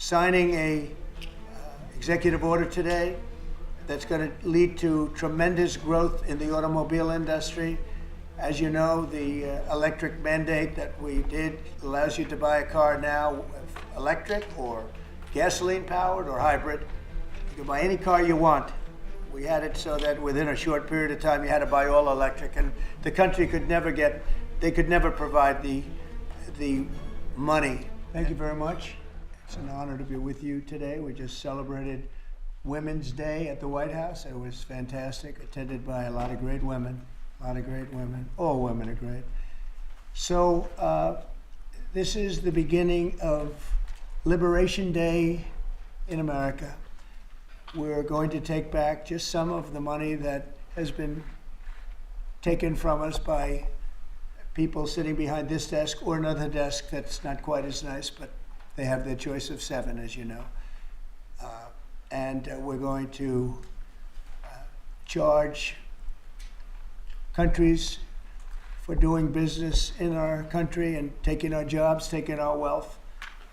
signing a executive order today that's going to lead to tremendous growth in the automobile industry. As you know, the electric mandate that we did allows you to buy a car now, electric or gasoline powered or hybrid. You can buy any car you want. We had it so that within a short period of time you had to buy all electric, and the country could never provide the money. Thank you very much. It's an honor to be with you today. We just celebrated Women's Day at the White House. It was fantastic, attended by a lot of great women. All women are great. So this is the beginning of Liberation Day in America. We're going to take back just some of the money that has been taken from us by people sitting behind this desk or another desk that's not quite as nice, but they have their choice of 7, as you know. And we're going to charge countries for doing business in our country and taking our jobs, taking our wealth,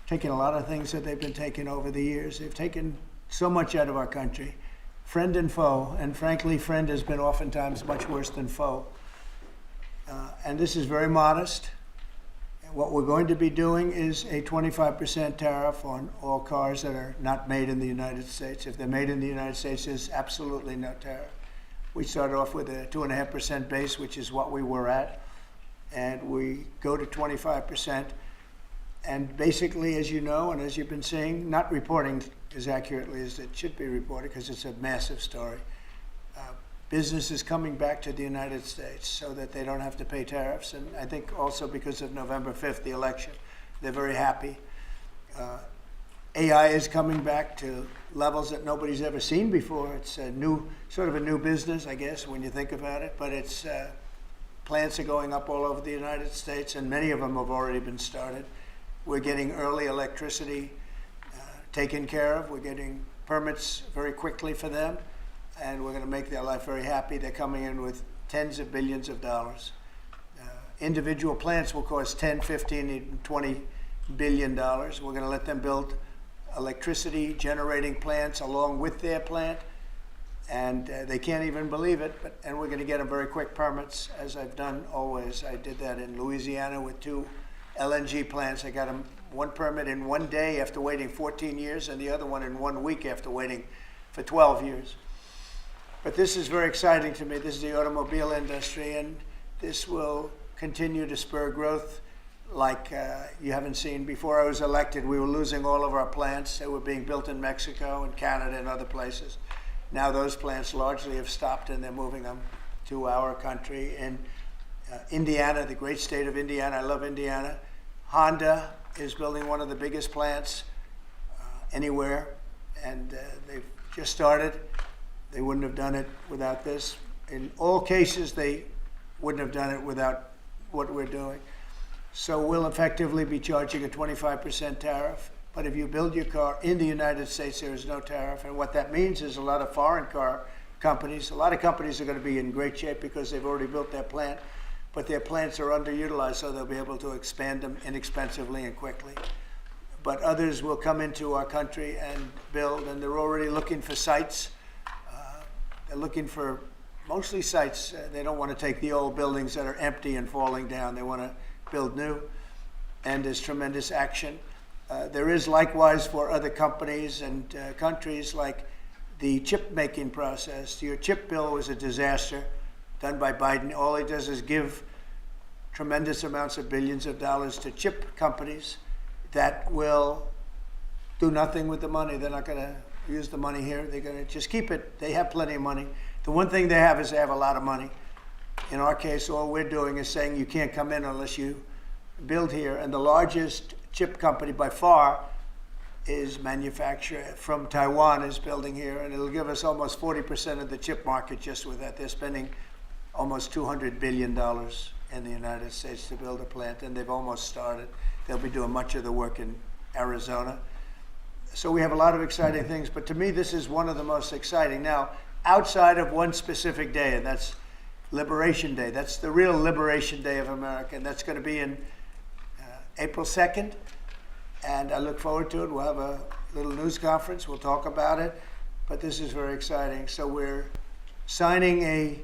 taking a lot of things that they've been taking over the years. They've taken so much out of our country, friend and foe, and frankly, friend has been oftentimes much worse than foe. And this is very modest. What we're going to be doing is a 25% tariff on all cars that are not made in the United States. If they're made in the United States, there's absolutely no tariff. We start off with a 2.5% base, which is what we were at, and we go to 25%. And basically, as you know, and as you've been seeing, not reporting as accurately as it should be reported because it's a massive story. Business is coming back to the United States so that they don't have to pay tariffs. And I think also because of November 5th, the election, they're very happy. AI is coming back to levels that nobody's ever seen before. It's a new, sort of a new business, I guess, when you think about it. But it's plants are going up all over the United States, and many of them have already been started. We're getting early electricity taken care of. We're getting permits very quickly for them, and we're going to make their life very happy. They're coming in with tens of billions of dollars. Individual plants will cost 10, 15, even $20 billion. We're going to let them build electricity generating plants along with their plant, and they can't even believe it, and we're going to get them very quick permits, as I've done always. I did that in Louisiana with 2 LNG plants. I got them one permit in 1 day after waiting 14 years, and the other one in 1 week after waiting for 12 years. But this is very exciting to me. This is the automobile industry, and this will continue to spur growth like you haven't seen. Before I was elected, we were losing all of our plants. They were being built in Mexico and Canada and other places. Now those plants largely have stopped, and they're moving them to our country. In Indiana, the great state of Indiana, I love Indiana. Honda is building one of the biggest plants anywhere, and they've just started. They wouldn't have done it without this. In all cases, they wouldn't have done it without what we're doing. So we'll effectively be charging a 25% tariff. But if you build your car in the United States, there is no tariff. And what that means is a lot of foreign car companies, a lot of companies are going to be in great shape because they've already built their plant, but their plants are underutilized, so they'll be able to expand them inexpensively and quickly. But others will come into our country and build, and they're already looking for sites. They're looking for mostly sites. They don't want to take the old buildings that are empty and falling down. They want to build new, and there's tremendous action. There is likewise for other companies and countries, like the chip making process. Your chip bill was a disaster done by Biden. All he does is give tremendous amounts of billions of dollars to chip companies that will do nothing with the money. They're not going to use the money here. They're going to just keep it. They have plenty of money. The one thing they have is they have a lot of money. In our case, all we're doing is saying you can't come in unless you build here. And the largest chip company by far is manufacturer from Taiwan is building here, and it'll give us almost 40% of the chip market just with that. They're spending almost $200 billion in the United States to build a plant, and they've almost started. They'll be doing much of the work in Arizona. So we have a lot of exciting things, but to me, this is one of the most exciting. Now, outside of one specific day, and that's Liberation Day. That's the real Liberation Day of America, and that's going to be in April 2nd, and I look forward to it. We'll have a little news conference. We'll talk about it, but this is very exciting. So we're signing a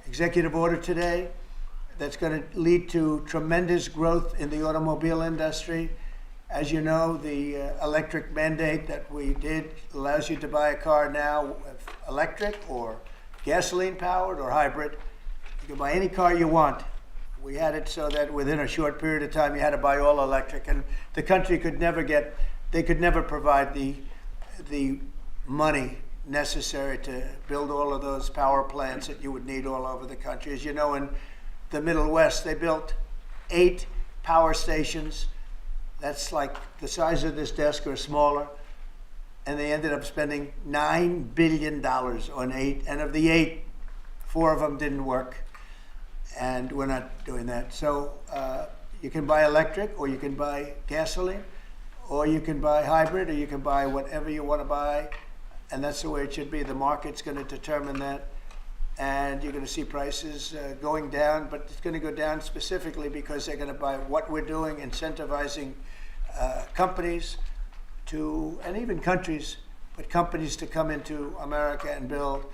executive order today that's going to lead to tremendous growth in the automobile industry. As you know, the electric mandate that we did allows you to buy a car now with electric or gasoline powered or hybrid. You can buy any car you want. We had it so that within a short period of time you had to buy all electric, and the country could never provide the money necessary to build all of those power plants that you would need all over the country. As you know, in the Middle West, they built 8 power stations. That's like the size of this desk or smaller. And they ended up spending $9 billion on 8. And of the 8, 4 of them didn't work. And we're not doing that. So you can buy electric, or you can buy gasoline, or you can buy hybrid, or you can buy whatever you want to buy. And that's the way it should be. The market's going to determine that. And you're going to see prices going down, but it's going to go down specifically because they're going to buy what we're doing, incentivizing companies to, and even countries, but companies to come into America and build.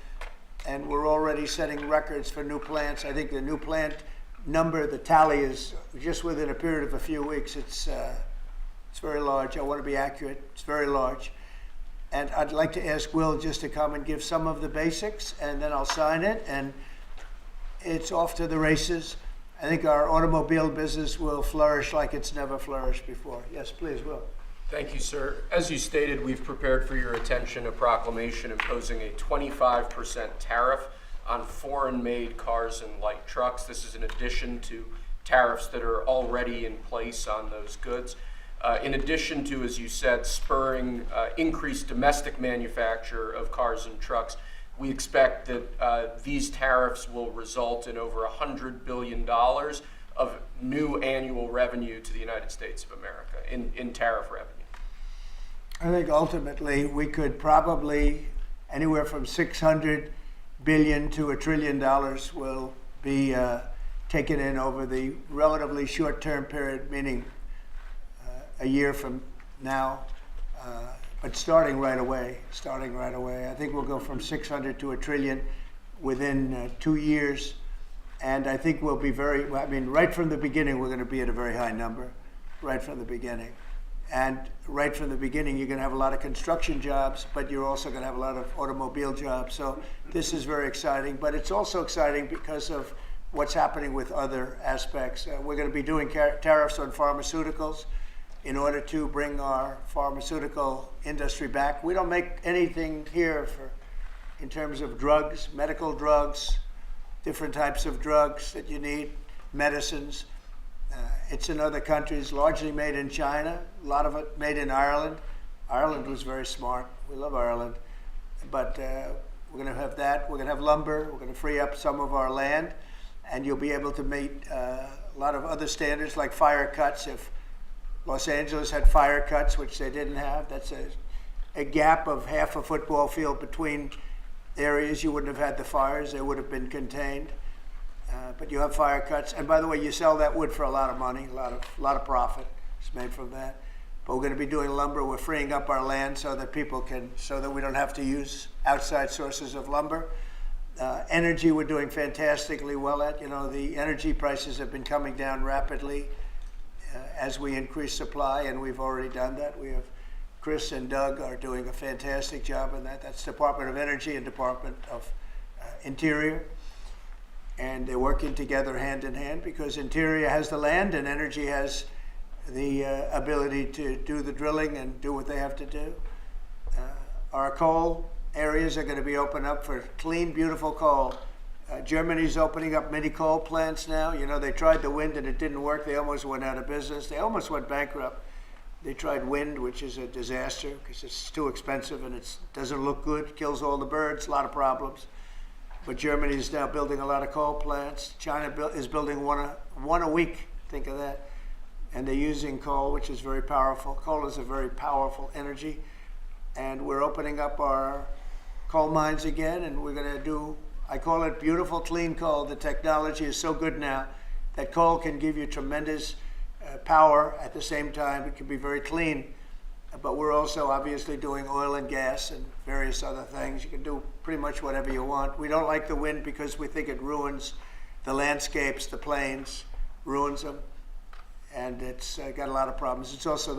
And we're already setting records for new plants. I think the new plant number, the tally is just within a period of a few weeks. It's very large. I want to be accurate. It's very large. And I'd like to ask Will just to come and give some of the basics, and then I'll sign it, and it's off to the races. I think our automobile business will flourish like it's never flourished before. Yes, please, Will. Thank you, sir. As you stated, we've prepared for your attention a proclamation imposing a 25% tariff on foreign-made cars and light trucks. This is in addition to tariffs that are already in place on those goods. In addition to, as you said, spurring increased domestic manufacture of cars and trucks, we expect that these tariffs will result in over $100 billion of new annual revenue to the United States of America in tariff revenue. I think ultimately we could probably anywhere from $600 billion to $1 trillion will be taken in over the relatively short-term period, meaning a year from now, but starting right away. I think we'll go from 600 to $1 trillion within 2 years. And I think we'll be right from the beginning, we're going to be at a very high number, right from the beginning. And right from the beginning, you're going to have a lot of construction jobs, but you're also going to have a lot of automobile jobs. So this is very exciting, but it's also exciting because of what's happening with other aspects. We're going to be doing tariffs on pharmaceuticals in order to bring our pharmaceutical industry back. We don't make anything here in terms of drugs, medical drugs, different types of drugs that you need, medicines. It's in other countries, largely made in China, a lot of it made in Ireland. Ireland was very smart. We love Ireland. But we're going to have that. We're going to have lumber. We're going to free up some of our land. And you'll be able to meet a lot of other standards like fire cuts. If Los Angeles had fire cuts, which they didn't have, that's a gap of half a football field between areas. You wouldn't have had the fires. They would have been contained. But you have fire cuts. And by the way, you sell that wood for a lot of money, a lot of profit is made from that. But we're going to be doing lumber. We're freeing up our land so that we don't have to use outside sources of lumber. Energy, we're doing fantastically well at. You know, the energy prices have been coming down rapidly as we increase supply, and we've already done that. We have Chris and Doug are doing a fantastic job on that. That's Department of Energy and Department of Interior. And they're working together hand in hand because Interior has the land and Energy has the ability to do the drilling and do what they have to do. Our coal areas are going to be opened up for clean, beautiful coal. Germany's opening up mini coal plants now. You know, they tried the wind and it didn't work. They almost went out of business. They almost went bankrupt. They tried wind, which is a disaster because it's too expensive and it doesn't look good, kills all the birds, a lot of problems. But Germany is now building a lot of coal plants. China is building one a week, think of that. And they're using coal, which is very powerful. Coal is a very powerful energy. And we're opening up our coal mines again, and we're going to do, I call it beautiful, clean coal. The technology is so good now that coal can give you tremendous power at the same time. It can be very clean. but we're also obviously doing oil and gas and various other things. You can do pretty much whatever you want. We don't like the wind because we think it ruins the landscapes, the plains, ruins them, and it's got a lot of problems. It's also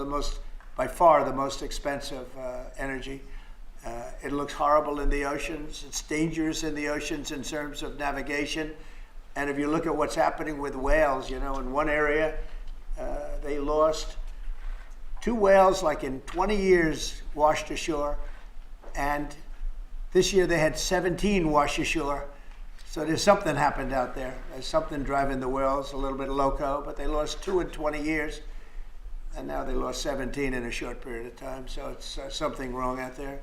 by far the most expensive energy. It looks horrible in the oceans. It's dangerous in the oceans in terms of navigation. And if you look at what's happening with whales, in one area, they lost 2 whales, like in 20 years, washed ashore. And this year they had 17 wash ashore. So there's something happened out there. There's something driving the whales a little bit loco, but they lost 2 in 20 years. And now they lost 17 in a short period of time. So it's something wrong out there.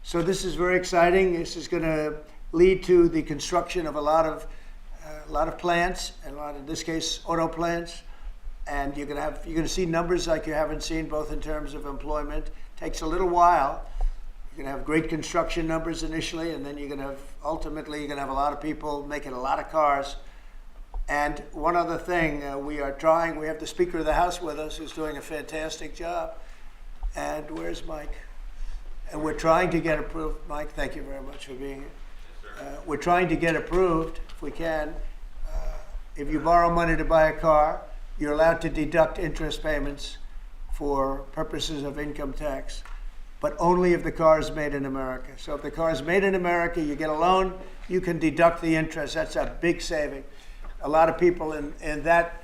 So this is very exciting. This is going to lead to the construction of a lot of plants, and in this case, auto plants. And you're going to see numbers like you haven't seen, both in terms of employment. Takes a little while. You're going to have great construction numbers initially, and then ultimately you're going to have a lot of people making a lot of cars. And one other thing, we have the Speaker of the House with us, who's doing a fantastic job. And where's Mike? And we're trying to get approved. Mike, thank you very much for being here. Yes, We're trying to get approved, if we can. If you borrow money to buy a car, you're allowed to deduct interest payments for purposes of income tax, but only if the car is made in America. So if the car is made in America, you get a loan, you can deduct the interest. That's a big saving. A lot of people in that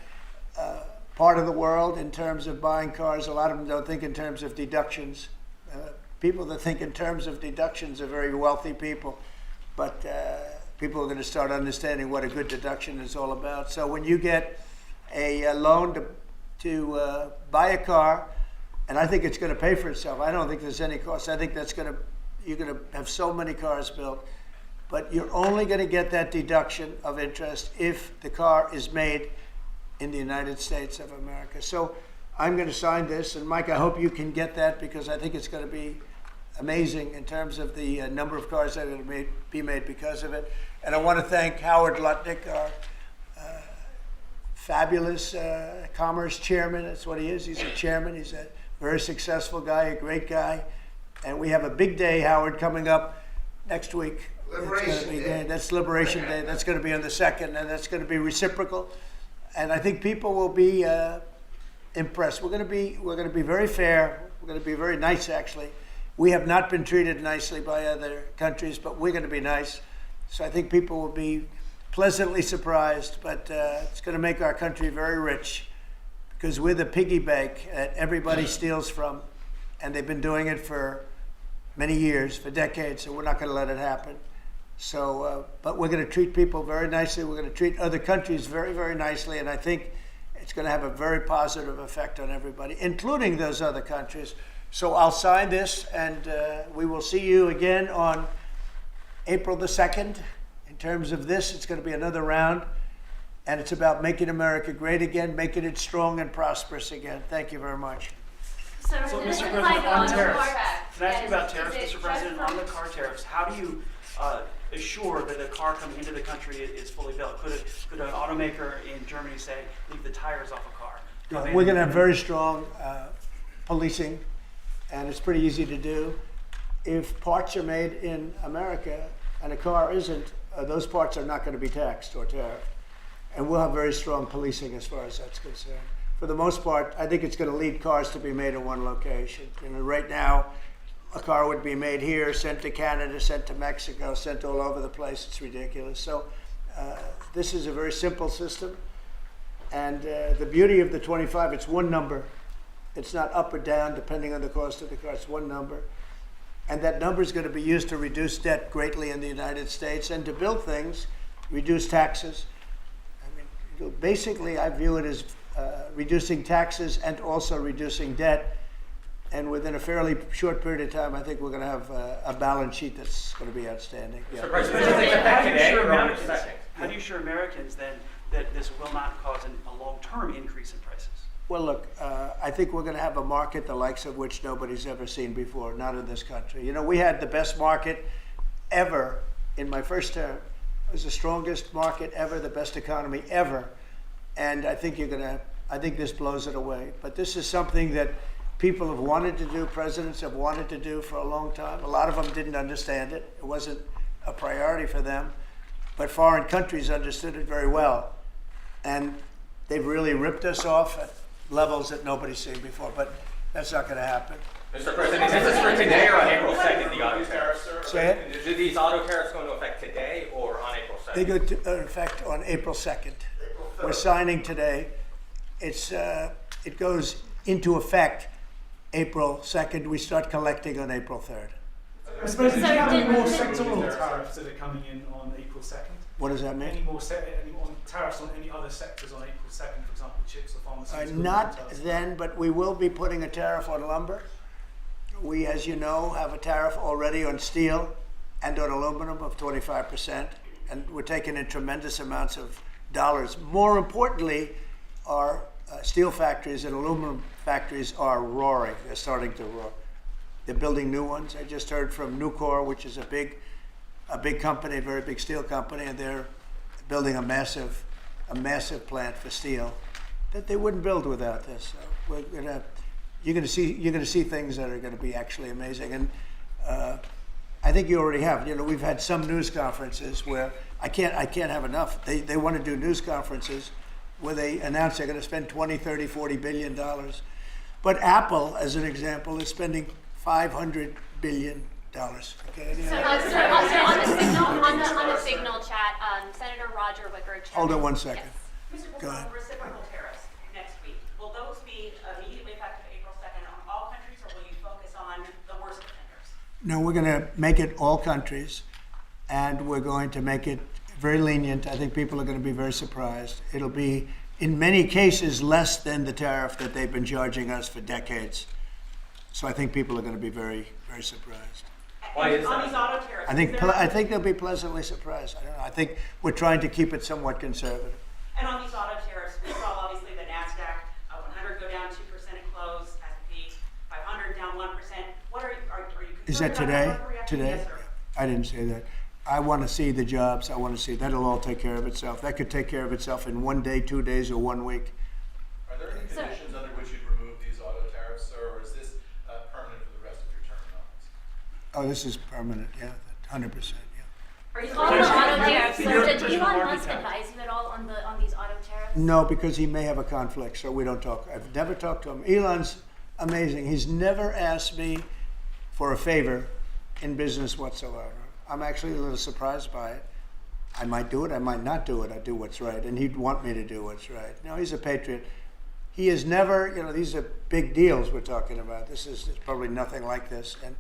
part of the world, in terms of buying cars, a lot of them don't think in terms of deductions. People that think in terms of deductions are very wealthy people, but people are going to start understanding what a good deduction is all about. So when you get a loan to buy a car, and I think it's going to pay for itself. I don't think there's any cost. I think you're going to have so many cars built, but you're only going to get that deduction of interest if the car is made in the United States of America. So I'm going to sign this, and Mike, I hope you can get that, because I think it's going to be amazing in terms of the number of cars that are going to be made because of it. And I want to thank Howard Lutnick, our fabulous commerce chairman. That's what he is. He's a chairman. He's a very successful guy, a great guy. And we have a big day, Howard, coming up next week. Liberation Day. That's Liberation Day. That's going to be on the 2nd, and that's going to be reciprocal. And I think people will be impressed. We're going to be very fair. We're going to be very nice, actually. We have not been treated nicely by other countries, but we're going to be nice. So I think people will be pleasantly surprised, but it's going to make our country very rich, because we're the piggy bank that everybody steals from, and they've been doing it for many years, for decades, so we're not going to let it happen. So, but we're going to treat people very nicely. We're going to treat other countries very, very nicely, and I think it's going to have a very positive effect on everybody, including those other countries. So I'll sign this, and we will see you again on April the 2nd. In terms of this, it's going to be another round, and it's about making America great again, making it strong and prosperous again. Thank you very much. So, So, this Mr. is President, like on on tariffs, the can I ask you about Is tariffs, it Mr. just President? for- On the car tariffs, how do you assure that a car coming into the country is fully built? Could an automaker in Germany say, leave the tires off a car? We're going to have very strong policing, and it's pretty easy to do. If parts are made in America and a car isn't, those parts are not going to be taxed or tariffed. And we'll have very strong policing as far as that's concerned. For the most part, I think it's going to lead cars to be made in one location. Right now, a car would be made here, sent to Canada, sent to Mexico, sent all over the place. It's ridiculous. So this is a very simple system. And the beauty of the 25, it's one number. It's not up or down depending on the cost of the car. It's one number. And that number is going to be used to reduce debt greatly in the United States and to build things, reduce taxes. I mean, basically, I view it as reducing taxes and also reducing debt. And within a fairly short period of time, I think we're going to have a balance sheet that's going to be outstanding. Yeah. How do you assure Americans then that this will not cause a long-term increase in prices? Well, look, I think we're going to have a market the likes of which nobody's ever seen before, not in this country. We had the best market ever in my first term. It was the strongest market ever, the best economy ever. And I think this blows it away. But this is something that people have wanted to do, presidents have wanted to do for a long time. A lot of them didn't understand it. It wasn't a priority for them, but foreign countries understood it very well. And they've really ripped us off at levels that nobody's seen before, but that's not going to happen. Mr. President, is this for today or on April 2nd, the auto tariffs? Say it? Are these auto tariffs going to affect today or on April 2nd? They go into effect on April 2nd. We're signing today. It goes into effect April 2nd. We start collecting on April 3rd. Mr. President, do you have any more sectoral tariffs that are coming in on April 2nd? What does that mean? Any more tariffs on any other sectors on April 2nd, for example, chips or pharmaceuticals? Not then, but we will be putting a tariff on lumber. We, as you know, have a tariff already on steel and on aluminum of 25%, and we're taking in tremendous amounts of dollars. More importantly, our steel factories and aluminum factories are roaring. They're starting to roar. They're building new ones. I just heard from Nucor, which is a big company, a very big steel company, and they're building a massive plant for steel that they wouldn't build without this. So you're going to see things that are going to be actually amazing. And I think you already have. You know, we've had some news conferences where I can't have enough. They want to do news conferences where they announce they're going to spend 20, 30, 40 billion dollars. But Apple, as an example, is spending $500 billion. Okay. So on the signal chat, Senator Roger Wicker. Hold on one second. Yes. Mr. Go ahead. President, reciprocal tariffs next week. Will those be immediately effective April 2nd on all countries, or will you focus on the worst offenders? No, we're going to make it all countries, and we're going to make it very lenient. I think people are going to be very surprised. It'll be, in many cases, less than the tariff that they've been charging us for decades. So I think people are going to be very, very surprised. Why is on that? these auto tariffs, I think they'll be pleasantly surprised. I don't know. I think we're trying to keep it somewhat conservative. and on these auto tariffs, we saw obviously the NASDAQ 100 go down 2% at close, S&P 500 down 1%. What are you Is that concerned today? about the reaction? Today? Yes, sir. I didn't say that. I want to see the jobs. I want to see that'll all take care of itself. That could take care of itself in 1 day, 2 days, or 1 week. Are there any So- conditions under which you'd remove these auto tariffs, sir, or is this permanent for the rest of your term in office? Oh, this is permanent. Yeah, 100%. Yeah. Are you on the auto tariffs? So You're a did traditional Elon Musk architect. advise you at all on these auto tariffs? No, because he may have a conflict, so we don't talk. I've never talked to him. Elon's amazing. He's never asked me for a favor in business whatsoever. I'm actually a little surprised by it. I might do it, I might not do it. I do what's right, and he'd want me to do what's right. No, he's a patriot. He has never, you know, these are big deals we're talking about. This is probably nothing like this. And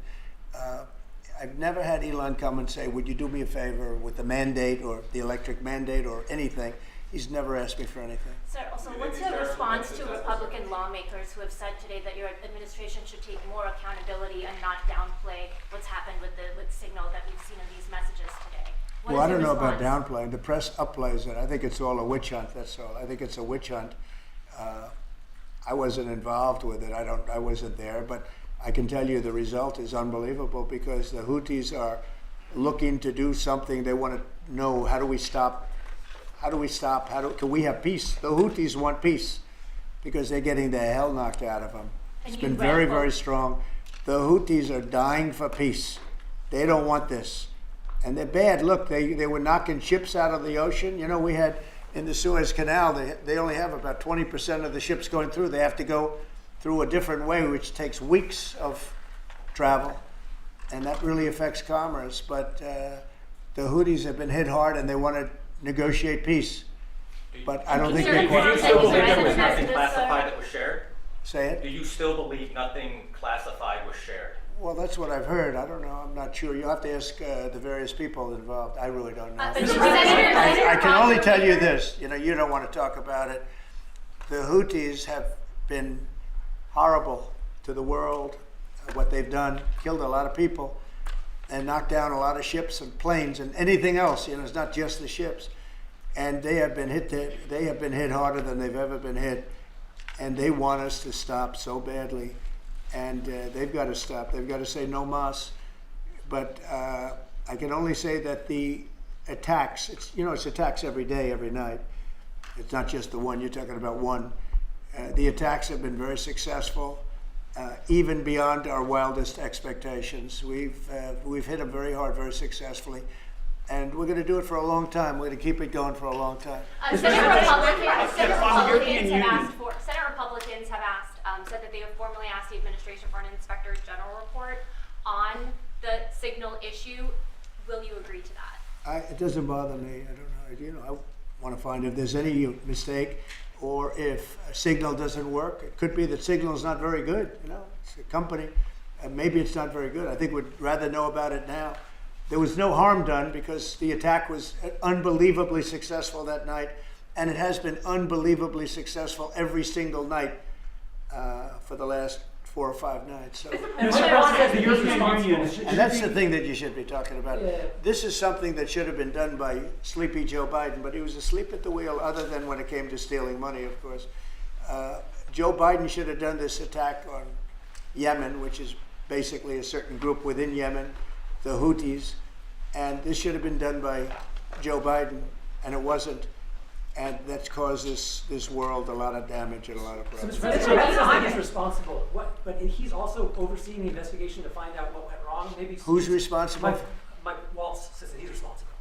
I've never had Elon come and say, would you do me a favor with the mandate or the electric mandate or anything. He's never asked me for anything. Sir, also, what's your response to Republican lawmakers who have said today that your administration should take more accountability and not downplay what's happened with Signal that we've seen in these messages today? What Well, I is your don't know about response? downplaying. The press upplays it. I think it's all a witch hunt. That's all. I think it's a witch hunt. I wasn't involved with it. I wasn't there, but I can tell you the result is unbelievable because the Houthis are looking to do something. They want to know, how do we stop? How do we stop? Can we have peace? The Houthis want peace because they're getting the hell knocked out of them. And It's you been read very, both- very strong. The Houthis are dying for peace. They don't want this. And they're bad. Look, they were knocking ships out of the ocean. You know, we had in the Suez Canal, they only have about 20% of the ships going through. They have to go through a different way, which takes weeks of travel. And that really affects commerce. But the Houthis have been hit hard and they want to negotiate peace. But I don't think Sir, they're Do Thank you you, still sir. believe there was Sir. nothing Sir. classified that was shared? Say it. Do you still believe nothing classified was shared? Well, that's what I've heard. I don't know. I'm not sure. You'll have to ask the various people involved. I really don't know. But Senator I can only Roger tell you Wicker- this. You know, you don't want to talk about it. The Houthis have been horrible to the world. What they've done, killed a lot of people, and knocked down a lot of ships and planes and anything else. You know, it's not just the ships. And they have been hit. They have been hit harder than they've ever been hit, and they want us to stop so badly. And they've got to stop. They've got to say no mas. But I can only say that the attacks, it's attacks every day, every night. It's not just the one. You're talking about one. The attacks have been very successful. even beyond our wildest expectations. We've hit them very hard, very successfully. And we're going to do it for a long time. We're going to keep it going for a long time. Senate Republicans have said that they have formally asked the administration for an inspector general report on the signal issue. Will you agree to that? It doesn't bother me. I don't know. I want to find if there's any mistake or if a signal doesn't work. It could be that signal is not very good. It's a company. Maybe it's not very good. I think we'd rather know about it now. There was no harm done because the attack was unbelievably successful that night, and it has been unbelievably successful every single night for the last 4 or 5 nights. So, And Mr. President, the European Union and that's the thing that you should be talking about. Yeah. This is something that should have been done by sleepy Joe Biden, but he was asleep at the wheel other than when it came to stealing money, of course. Joe Biden should have done this attack on Yemen, which is basically a certain group within Yemen, the Houthis, and this should have been done by Joe Biden, and it wasn't. And that's caused this world a lot of damage and a lot of So, problems. Mr. President, I think he's responsible. But he's also overseeing the investigation to find out what went wrong. Maybe Who's responsible? Mike Waltz says that he's responsible.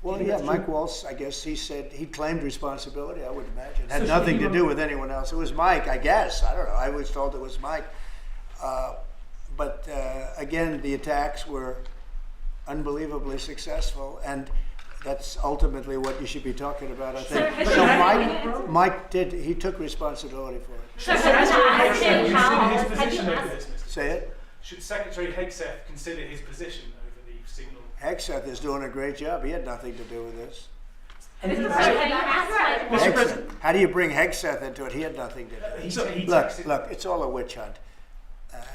Well, Do you yeah, think that's Mike true? Waltz, I guess he said he claimed responsibility, I would imagine. It had So should nothing he to do with anyone else. It was Mike, I guess. I don't know. I was told it was Mike. But again, the attacks were unbelievably successful, and that's ultimately what you should be talking about, I think. Sir, So Mike he took responsibility for it. Sir, Should have you Secretary asked Hegseth him consider his how? Have position you over asked? this, Mr. Say it. Should Secretary Hegseth consider his position over the signal? Hegseth is doing a great job. He had nothing to do with this. And Sir, have you asked Mike? Hegseth, how do you bring Hegseth into it? He had nothing to do with it. He Look, texted- it's all a witch hunt.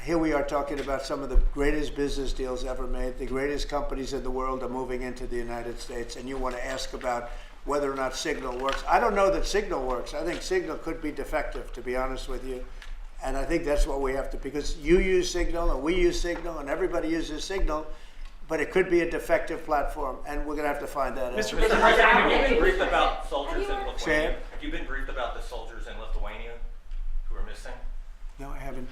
Here we are talking about some of the greatest business deals ever made. The greatest companies in the world are moving into the United States, and you want to ask about whether or not Signal works. I don't know that Signal works. I think Signal could be defective, to be honest with you. And I think that's what we have to, because you use Signal, and we use Signal, and everybody uses Signal, but it could be a defective platform, and we're going to have to find that out. Mr. President, have you been briefed about soldiers in Say Lithuania? it. Have you been briefed about the soldiers in Lithuania who are missing? No, I haven't.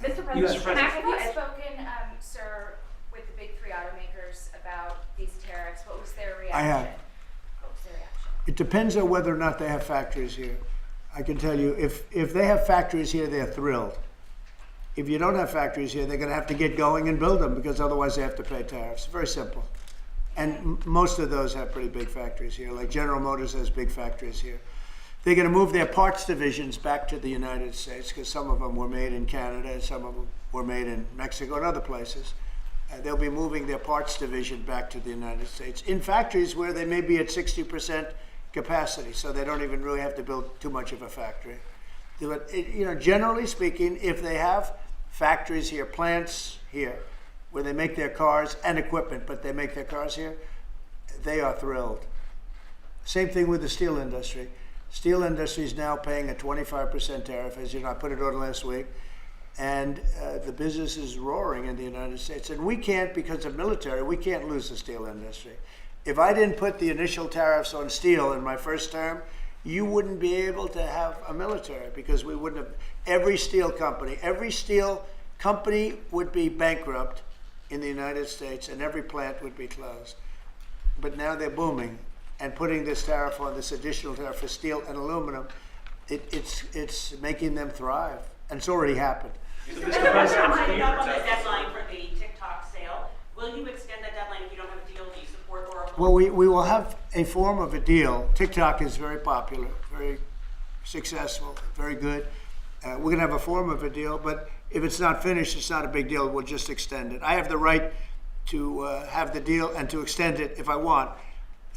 Mr. Yes, President, President. have you spoken, sir, with the big 3 automakers about these tariffs? What was their reaction? I have. What was their reaction? It depends on whether or not they have factories here. I can tell you, if they have factories here, they're thrilled. If you don't have factories here, they're going to have to get going and build them, because otherwise they have to pay tariffs. Very simple. And most of those have pretty big factories here, like General Motors has big factories here. They're going to move their parts divisions back to the United States, because some of them were made in Canada and some of them were made in Mexico and other places. They'll be moving their parts division back to the United States in factories where they may be at 60% capacity, so they don't even really have to build too much of a factory. But generally speaking, if they have factories here, plants here, where they make their cars and equipment, but they make their cars here, they are thrilled. Same thing with the steel industry. Steel industry is now paying a 25% tariff, as you know, I put it on last week, and the business is roaring in the United States. And we can't, because of military, we can't lose the steel industry. If I didn't put the initial tariffs on steel in my first term, you wouldn't be able to have a military, because we wouldn't have, every steel company would be bankrupt in the United States, and every plant would be closed. But now they're booming, and putting this tariff on, this additional tariff for steel and aluminum, it's making them thrive, and it's already happened. Mr. President, following up on the deadline for the TikTok sale, will you extend that deadline if you don't have a deal? Do you support Oracle? Well, we will have a form of a deal. TikTok is very popular, very successful, very good. We're going to have a form of a deal, but if it's not finished, it's not a big deal. We'll just extend it. I have the right to have the deal and to extend it if I want.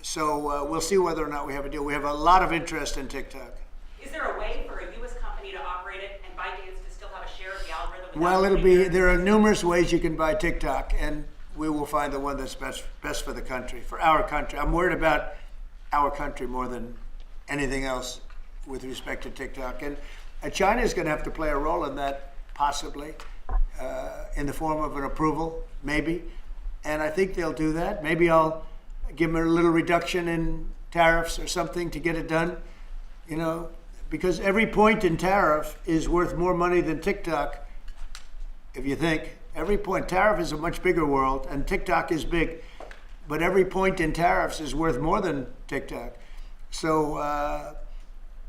So we'll see whether or not we have a deal. We have a lot of interest in TikTok. Is there a way for a U.S. company to operate it and ByteDance to still have a share of the algorithm? Well, there are numerous ways you can buy TikTok, and we will find the one that's best for the country, for our country. I'm worried about our country more than anything else with respect to TikTok. And China is going to have to play a role in that, possibly, in the form of an approval, maybe. And I think they'll do that. Maybe I'll give them a little reduction in tariffs or something to get it done, because every point in tariff is worth more money than TikTok if you think every point, tariff is a much bigger world, and TikTok is big, but every point in tariffs is worth more than TikTok. So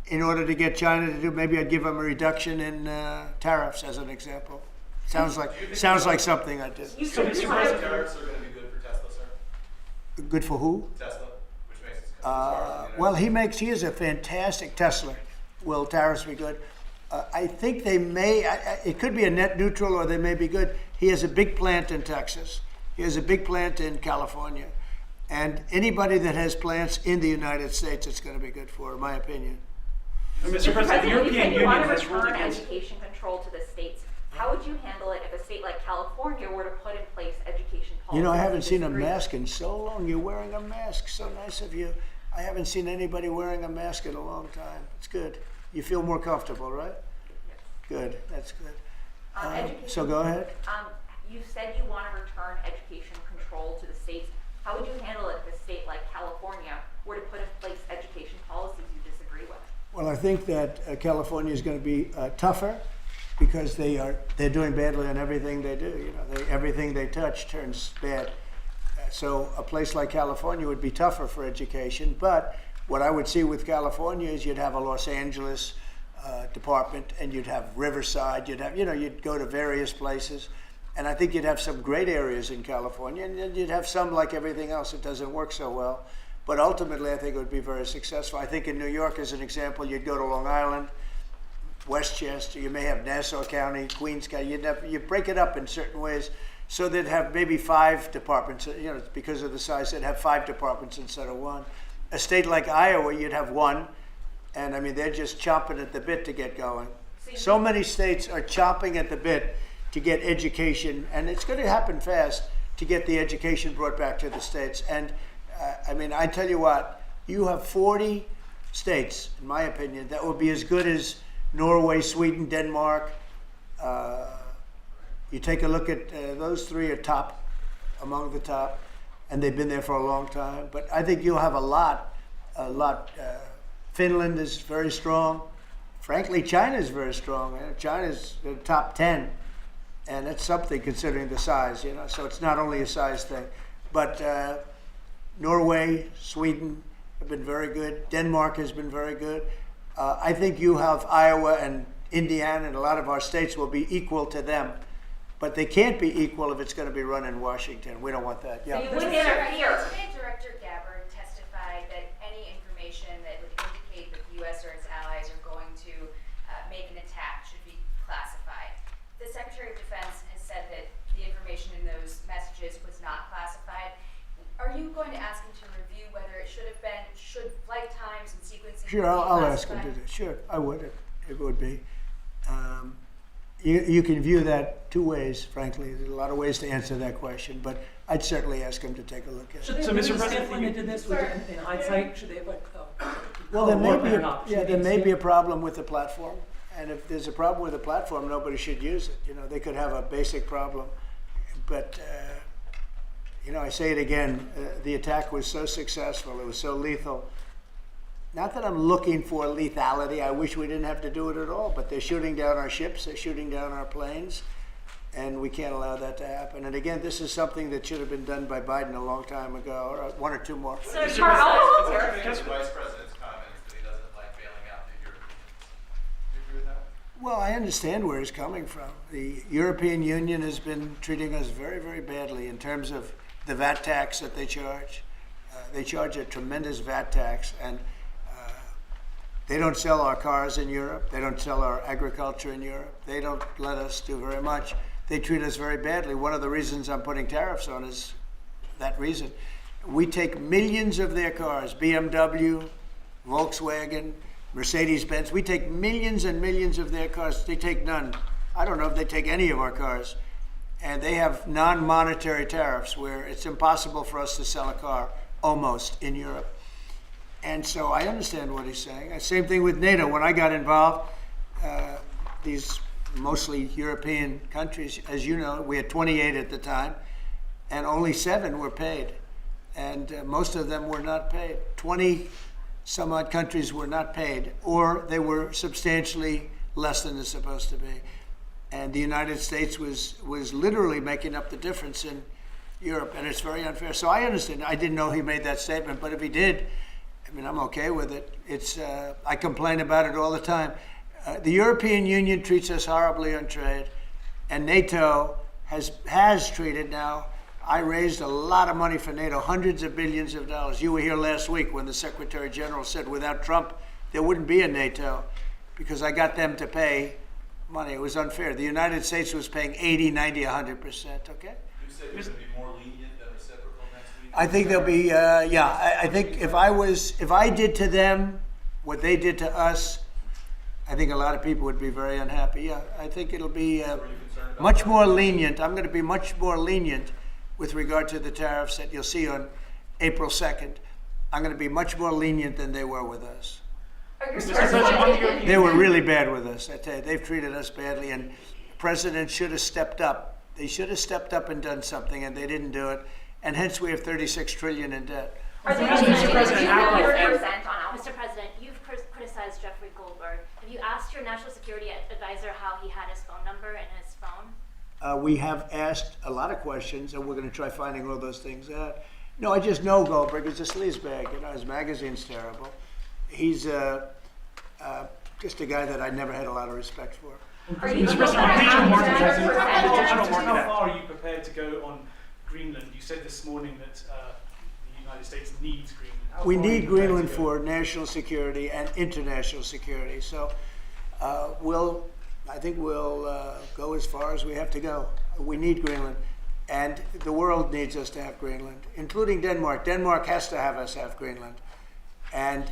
in order to get China to do, maybe I'd give them a reduction in tariffs as an example. Sounds like something I'd do. So, Mr. Tariffs President, are going to be good for Tesla, sir? Good for who? Tesla, which makes its cars in the Well, United he is a fantastic Tesla. Will tariffs be good? I think they may, it could be a net neutral or they may be good. He has a big plant in Texas. He has a big plant in California. And anybody that has plants in the United States, it's going to be good for, in my opinion. Mr. President, the you European said you Union want to has ruled return against. education control to the states. How would you handle it if a state like California were to put in place education policies? You know, I haven't you seen a disagree with? mask in so long. You're wearing a mask. So nice of you. I haven't seen anybody wearing a mask in a long time. It's good. You feel more comfortable, right? Yes. Good. That's good. Education- So go ahead. You said you want to return education control to the states. How would you handle it if a state like California were to put in place education policies you disagree with? Well, I think that California is going to be tougher because they're doing badly on everything they do. You know, everything they touch turns bad. So a place like California would be tougher for education. But what I would see with California is you'd have a Los Angeles department, and you'd have Riverside. You'd go to various places, and I think you'd have some great areas in California, and then you'd have some, like everything else, it doesn't work so well. But ultimately, I think it would be very successful. I think in New York, as an example, you'd go to Long Island, Westchester, you may have Nassau County, Queens County. You break it up in certain ways, so they'd have maybe 5 departments. You know, because of the size, they'd have 5 departments instead of 1. A state like Iowa, you'd have 1, and I mean they're just chomping at the bit to get going. So many states are chomping at the bit to get education, and it's going to happen fast to get the education brought back to the states. And I mean, I tell you what, you have 40 states, in my opinion, that will be as good as Norway, Sweden, Denmark. You take a look at those 3 are top, among the top, and they've been there for a long time. But I think you'll have a lot. Finland is very strong. Frankly, China is very strong. China's the top 10, and that's something considering the size, you know. So it's not only a size thing, but Norway, Sweden have been very good. Denmark has been very good. I think you have Iowa and Indiana, and a lot of our states will be equal to them. But they can't be equal if it's going to be run in Washington. We don't want that. So you Yeah. wouldn't interfere. Today, Director Gabbard testified that any information that would indicate that the U.S. or its allies are going to make an attack should be classified. The Secretary of Defense has said that the information in those messages was not classified. Are you going to ask him to review whether it should have been, should flight times and sequencing Sure, be I'll ask him to classified? do. Sure, I would. It would be. You can view that 2 ways, frankly. There's a lot of ways to answer that question, but I'd certainly ask him to take a look at Should it. they So, have Mr. really President, said when they did this, in hindsight, should they have like, Well, there may warfare be or not? Should there they may skip? be a problem with the platform, and if there's a problem with the platform, nobody should use it. You know, they could have a basic problem, but you know, I say it again: the attack was so successful, it was so lethal. Not that I'm looking for lethality. I wish we didn't have to do it at all, but they're shooting down our ships, they're shooting down our planes, and we can't allow that to happen. And again, this is something that should have been done by Biden a long time ago, or 1 or 2 more. So Mr. Carl, It's President, contradicting the Vice President's comments that he doesn't like bailing out the Europeans. Do you agree with that? Well, I understand where he's coming from. The European Union has been treating us very, very badly in terms of the VAT tax that they charge. They charge a tremendous VAT tax, and they don't sell our cars in Europe. They don't sell our agriculture in Europe. They don't let us do very much. They treat us very badly. One of the reasons I'm putting tariffs on is that reason. We take millions of their cars, BMW, Volkswagen, Mercedes-Benz. We take millions and millions of their cars. They take none. I don't know if they take any of our cars. And they have non-monetary tariffs where it's impossible for us to sell a car, almost, in Europe. And so I understand what he's saying. Same thing with NATO. When I got involved, these mostly European countries, as you know, we had 28 at the time, and only 7 were paid. And most of them were not paid. 20 some odd countries were not paid, or they were substantially less than they're supposed to be. And the United States was literally making up the difference in Europe, and it's very unfair. So I understand. I didn't know he made that statement, but if he did, I mean, I'm okay with it. It's I complain about it all the time. The European Union treats us horribly on trade, and NATO has treated now. I raised a lot of money for NATO, hundreds of billions of dollars. You were here last week when the Secretary General said without Trump, there wouldn't be a NATO, because I got them to pay money. It was unfair. The United States was paying 80, 90, 100%, okay? You said you're going to be more lenient than reciprocal next week? I think there'll be, I think if I did to them what they did to us, I think a lot of people would be very unhappy. Yeah, I think it'll be much more lenient. I'm going to be much more lenient with regard to the tariffs that you'll see on April 2nd. I'm going to be much more lenient than they were with us. They were really bad with us. I tell you, they've treated us badly, and the president should have stepped up. They should have stepped up and done something, and they didn't do it. And hence we have 36 trillion in debt. Mr. President, you've criticized Jeffrey Goldberg. Have you asked your national security advisor how he had his phone number in his phone? We have asked a lot of questions, and we're going to try finding all those things out. No, I just know Goldberg is a sleazebag. You know, his magazine's terrible. He's just a guy that I never had a lot of respect for. Mr. President, how far are you prepared to go on Greenland? You said this morning that the United States needs Greenland. We need Greenland for national security and international security. So I think we'll go as far as we have to go. We need Greenland. And the world needs us to have Greenland, including Denmark. Denmark has to have us have Greenland. And,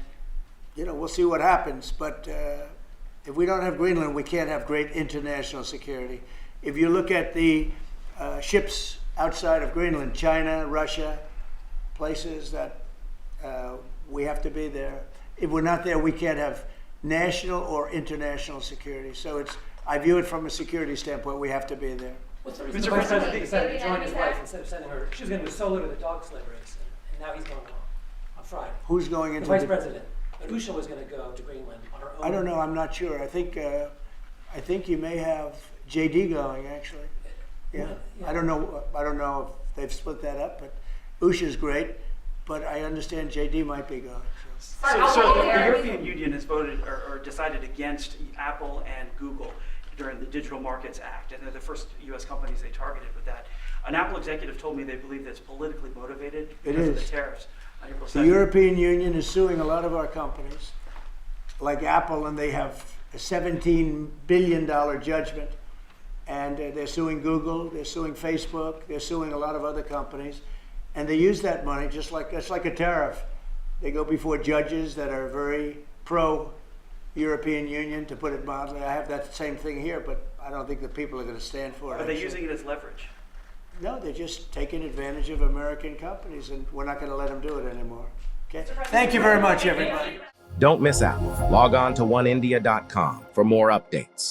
you know, we'll see what happens. But if we don't have Greenland, we can't have great international security. If you look at the ships outside of Greenland, China, Russia, places that we have to be there. If we're not there, we can't have national or international security. So I view it from a security standpoint. We have to be there. What's the reason the Vice President decided to join his wife instead of sending her? She was going to go solo to the dog sled race, and now he's going on Friday. Who's going The into Vice President. But Usha was going to go to Greenland on her own. I don't know. I'm not sure. I think you may have JD going, actually. Yeah. I don't know if they've split that up, but Usha's great. But I understand JD might be going. So the European Union has voted or decided against Apple and Google during the Digital Markets Act, and they're the first U.S. companies they targeted with that. An Apple executive told me they believe that it's politically motivated because of the tariffs on April 2nd. The European Union is suing a lot of our companies, like Apple, and they have a $17 billion judgment. And they're suing Google, they're suing Facebook, they're suing a lot of other companies. And they use that money it's like a tariff. They go before judges that are very pro-European Union, to put it mildly. I have that same thing here, but I don't think the people are going to stand for it. Are they using it as leverage? No, they're just taking advantage of American companies, and we're not going to let them do it anymore. Okay? Thank you very much, everybody. Don't miss out. Log on to oneindia.com for more updates.